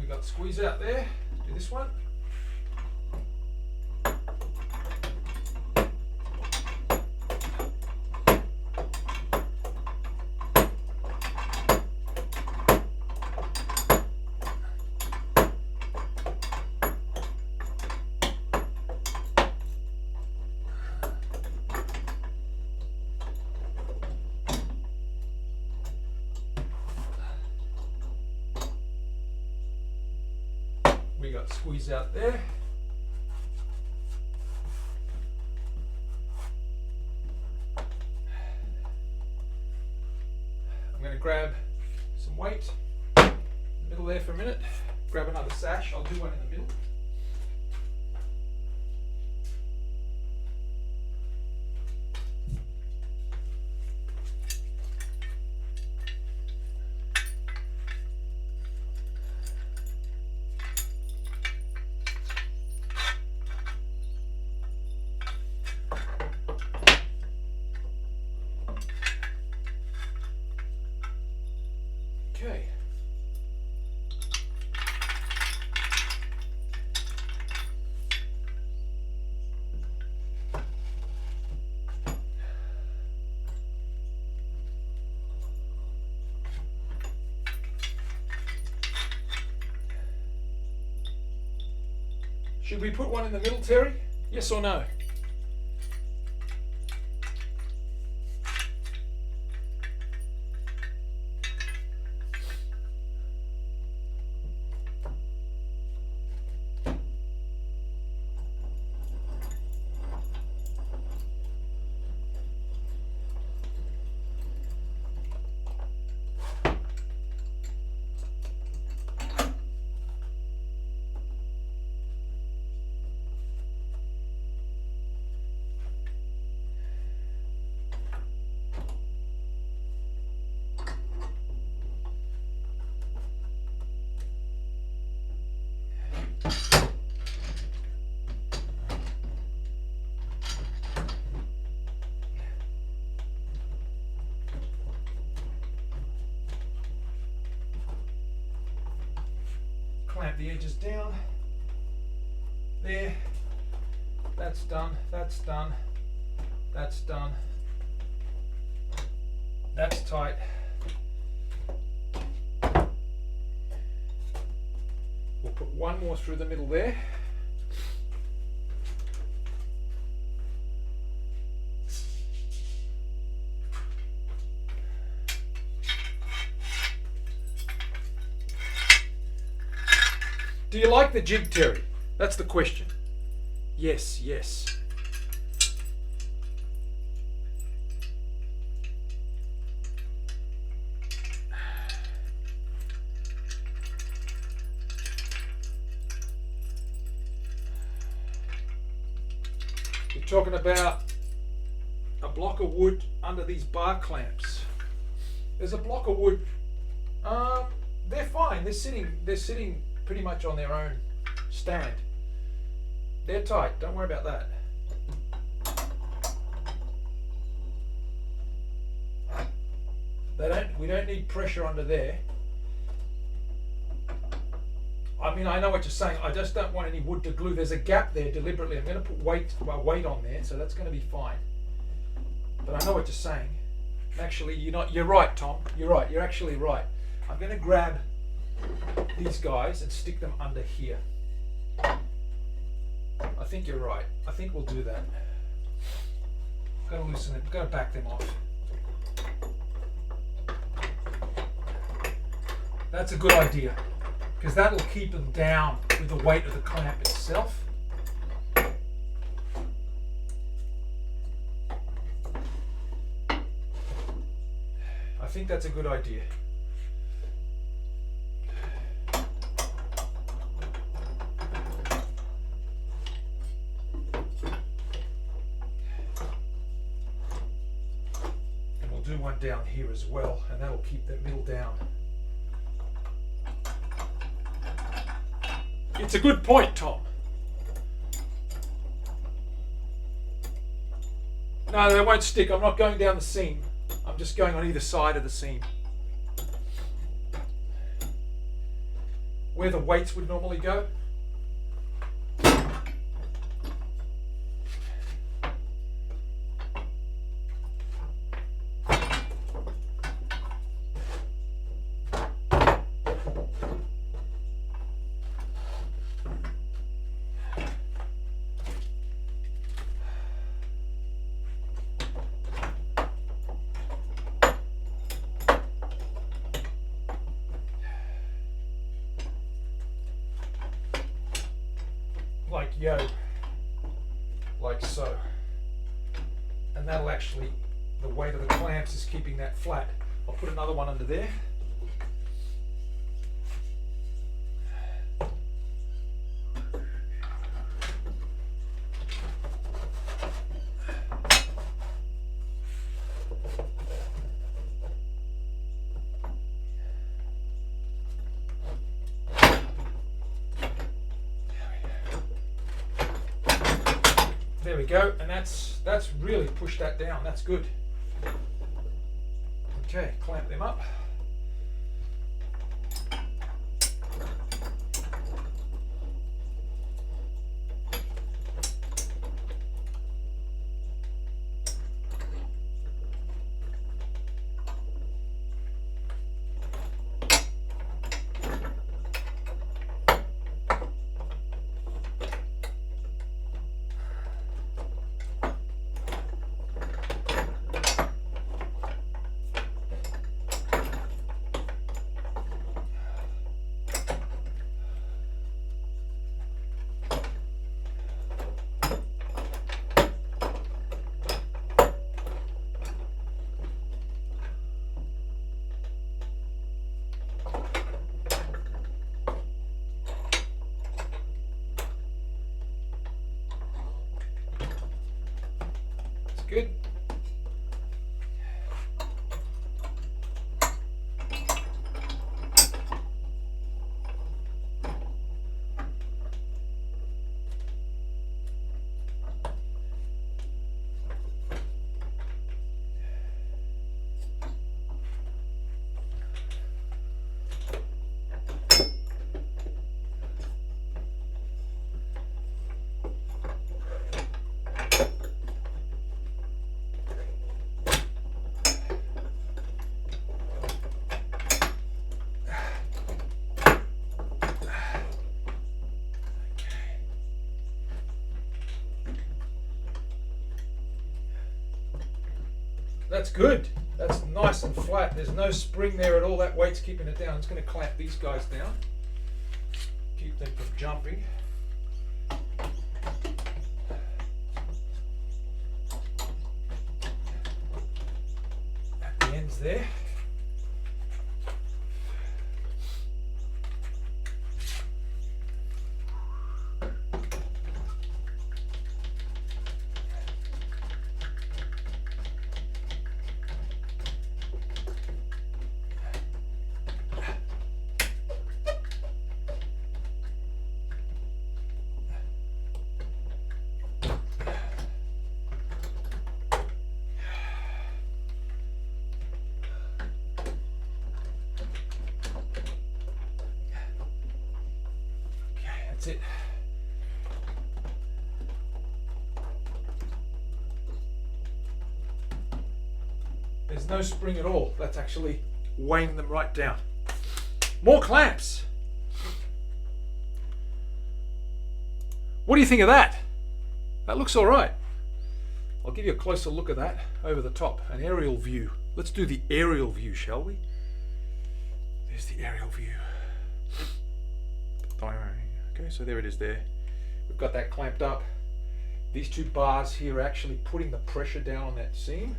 Got squeeze out there. Do this one. We got squeeze out there. I'm going to grab some weight in the middle there for a minute. Grab another sash. I'll do one in the middle. Okay. Should we put one in the middle, Terry? Yes or no? Clamp the edges down. There. That's done. That's done. That's done. That's tight. We'll put one more through the middle there. Do you like the jig, Terry? That's the question. Yes, yes. You're talking about a block of wood under these bar clamps. There's a block of wood. They're fine. They're sitting pretty much on their own stand. They're tight. Don't worry about that. We don't need pressure under there. I mean, I know what you're saying. I just don't want any wood to glue. There's a gap there deliberately. I'm going to put weight on there, so that's going to be fine. But I know what you're saying. Actually, you're right, Tom. You're right. You're actually right. I'm going to grab these guys and stick them under here. I think you're right. I think we'll do that. I'm going to loosen it. I'm going to back them off. That's a good idea, because that'll keep them down with the weight of the clamp itself. I think that's a good idea. And we'll do one down here as well, and that'll keep the middle down. It's a good point, Tom. No, they won't stick. I'm not going down the seam. I'm just going on either side of the seam. Where the weights would normally go. Like so, and that'll actually, the weight of the clamps is keeping that flat. I'll put another one under there. There we go, and that's really pushed that down. That's good. Okay, clamp them up. Good. That's good. That's nice and flat. There's no spring there at all. That weight's keeping it down. I'm just going to clamp these guys down. Keep them from jumping. At the ends there. That's it. There's no spring at all. That's actually weighing them right down. More clamps. What do you think of that? That looks all right. I'll give you a closer look at that over the top, an aerial view. Let's do the aerial view, shall we? There's the aerial view. Okay, so there it is there. We've got that clamped up. These two bars here are actually putting the pressure down on that seam.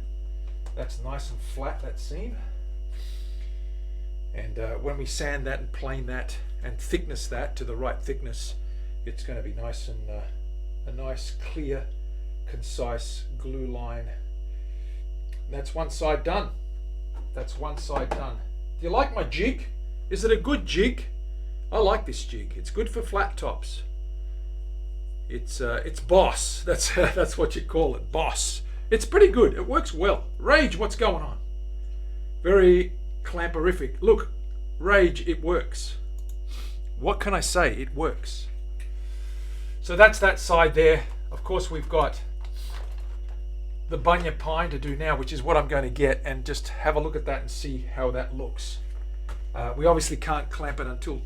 That's nice and flat, that seam. And when we sand that and plane that and thickness that to the right thickness, it's going to be nice and a nice, clear, concise glue line. That's one side done. That's one side done. Do you like my jig? Is it a good jig? I like this jig. It's good for flat tops. It's boss. That's what you call it, boss. It's pretty good. It works well. Rage, what's going on? Very clamperific. Look, Rage, it works. What can I say? It works. So that's that side there. Of course, we've got the bunya pine to do now, which is what I'm going to get, and just have a look at that and see how that looks. We obviously can't clamp it until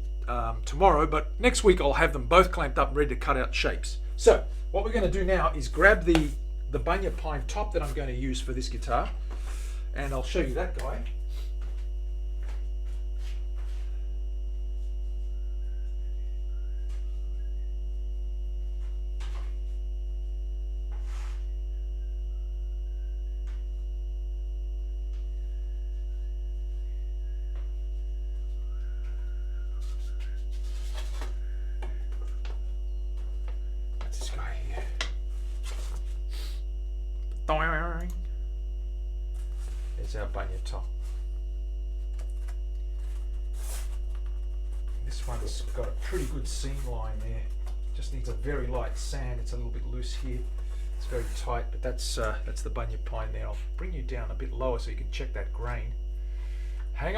tomorrow, but next week I'll have them both clamped up and ready to cut out shapes. So what we're going to do now is grab the bunya pine top that I'm going to use for this guitar, and I'll show you that guy. There's our bunya top. This one's got a pretty good seam line there. Just needs a very light sand. It's a little bit loose here. It's very tight, but that's the bunya pine there. I'll bring you down a bit lower so you can check that grain. Hang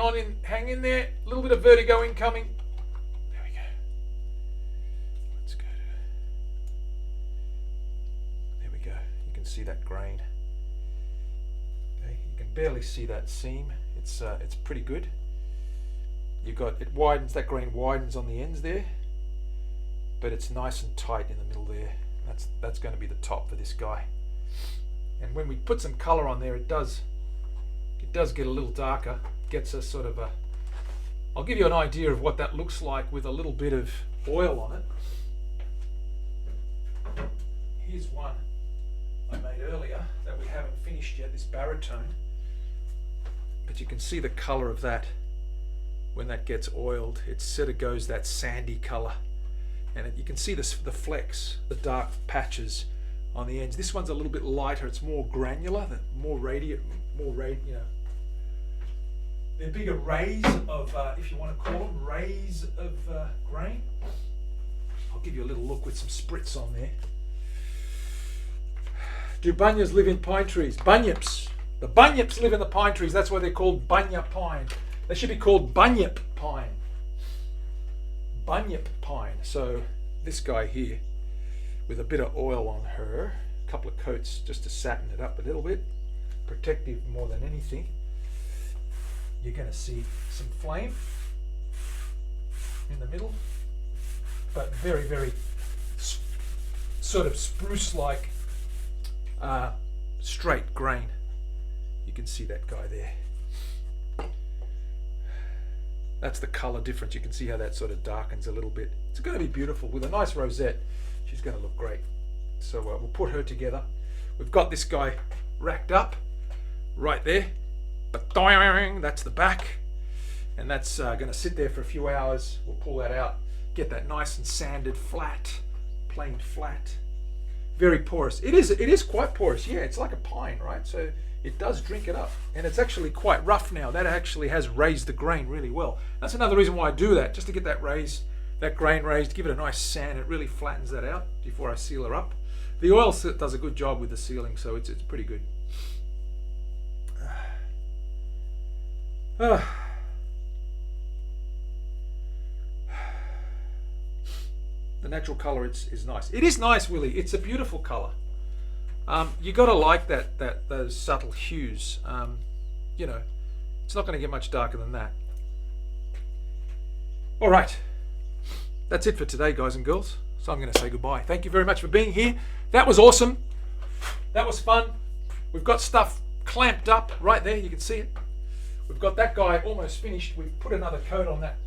in there. A little bit of vertigo incoming. There we go. Let's go to. There we go. You can see that grain. You can barely see that seam. It's pretty good. You've got, it widens, that grain widens on the ends there, but it's nice and tight in the middle there. That's going to be the top for this guy. And when we put some color on there, it does get a little darker. Gets a sort of a, I'll give you an idea of what that looks like with a little bit of oil on it. Here's one I made earlier that we haven't finished yet, this baritone. But you can see the color of that when that gets oiled. It sort of goes that sandy color, and you can see the flecks, the dark patches on the ends. This one's a little bit lighter. It's more granular, more radiant, you know. They're bigger rays of, if you want to call them, rays of grain. I'll give you a little look with some spritz on there. Do bunyas live in pine trees? Bunyips. The bunyips live in the pine trees. That's why they're called bunya pine. They should be called bunyip pine. Bunyip pine. So this guy here, with a bit of oil on her, a couple of coats just to satin it up a little bit, protective more than anything. You're going to see some flame in the middle, but very, very sort of spruce-like straight grain. You can see that guy there. That's the color difference. You can see how that sort of darkens a little bit. It's going to be beautiful with a nice rosette. She's going to look great. So we'll put her together. We've got this guy racked up right there. That's the back. And that's going to sit there for a few hours. We'll pull that out, get that nice and sanded flat, planed flat. Very porous. It is quite porous. Yeah, it's like a pine, right? So it does drink it up. And it's actually quite rough now. That actually has raised the grain really well. That's another reason why I do that, just to get that grain raised, give it a nice sand. It really flattens that out before I seal her up. The oil does a good job with the sealing, so it's pretty good. The natural color is nice. It is nice, Willie. It's a beautiful color. You got to like those subtle hues. You know, it's not going to get much darker than that. All right, that's it for today, guys and girls. So I'm going to say goodbye. Thank you very much for being here. That was awesome. That was fun. We've got stuff clamped up right there. You can see it. We've got that guy almost finished. We put another coat on that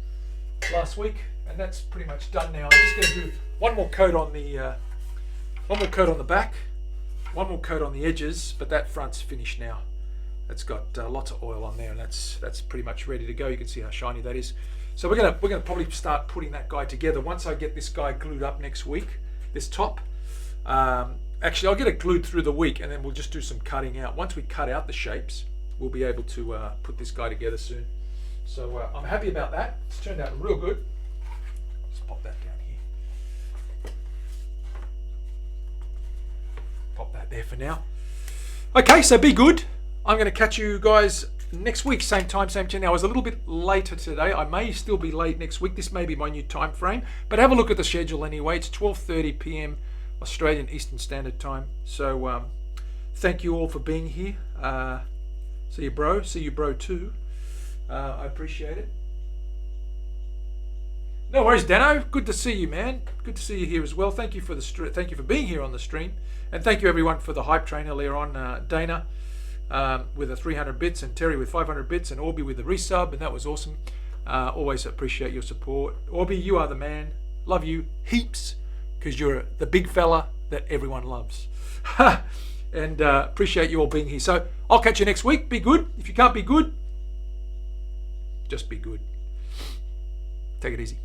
last week, and that's pretty much done now. I'm just going to do one more coat on the back, one more coat on the edges, but that front's finished now. That's got lots of oil on there, and that's pretty much ready to go. You can see how shiny that is. So we're gonna probably start putting that guy together once I get this guy glued up next week. This top. Actually, I'll get it glued through the week, and then we'll just do some cutting out. Once we cut out the shapes, we'll be able to put this guy together soon. So I'm happy about that. It's turned out real good. Let's pop that down here. Pop that there for now. Okay, so be good. I'm going to catch you guys next week, same time, same channel. I was a little bit later today. I may still be late next week. This may be my new time frame, but have a look at the schedule anyway. It's 12:30 p.m. Australian Eastern Standard Time. So thank you all for being here. See you, bro. See you, bro, too. I appreciate it. No worries, Dano. Good to see you, man. Good to see you here as well. Thank you for thank you for being here on the stream, and thank you everyone for the hype train earlier on. Dana with the 300 bits, and Terry with 500 bits, and Orby with the resub, and that was awesome. Always appreciate your support. Orby, you are the man. Love you heaps, because you're the big fella that everyone loves. And appreciate you all being here. So I'll catch you next week. Be good. If you can't be good, just be good. Take it easy.